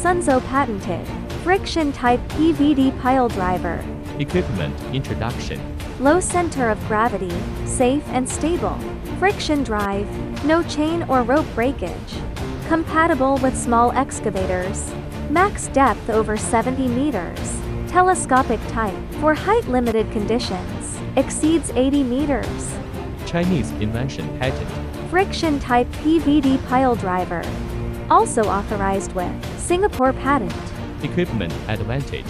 SUNZO patented friction-type PVD pile driver. Equipment introduction. Low center of gravity, safe and stable. Friction drive, no chain or rope breakage. Compatible with small excavators. Max depth over 70 meters. Telescopic type, for height-limited conditions, exceeds 80 meters. Chinese invention patent. Friction-type PVD pile driver. Also authorized with Singapore patent. Equipment advantage.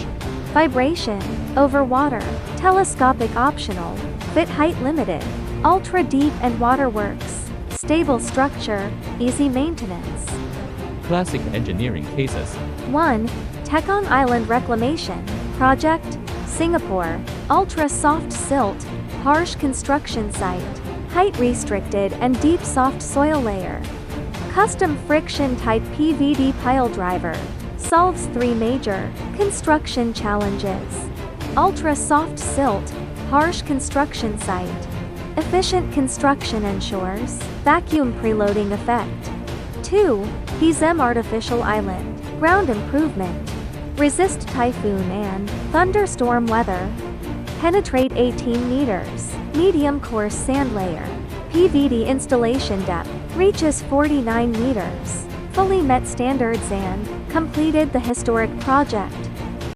Vibration, over water, telescopic optional, fit height limited, ultra deep and waterworks, stable structure, easy maintenance. Classic engineering cases. 1. Tekong Island Reclamation Project, Singapore, ultra soft silt, harsh construction site, height restricted and deep soft soil layer. Custom friction type PVD pile driver. Solves 3 major construction challenges. Ultra soft silt, harsh construction site. Efficient construction ensures vacuum preloading effect. 2. PZEM artificial island, ground improvement. Resist typhoon and thunderstorm weather. Penetrate 18 meters, medium coarse sand layer. PVD installation depth reaches 49 meters. Fully met standards and completed the historic project.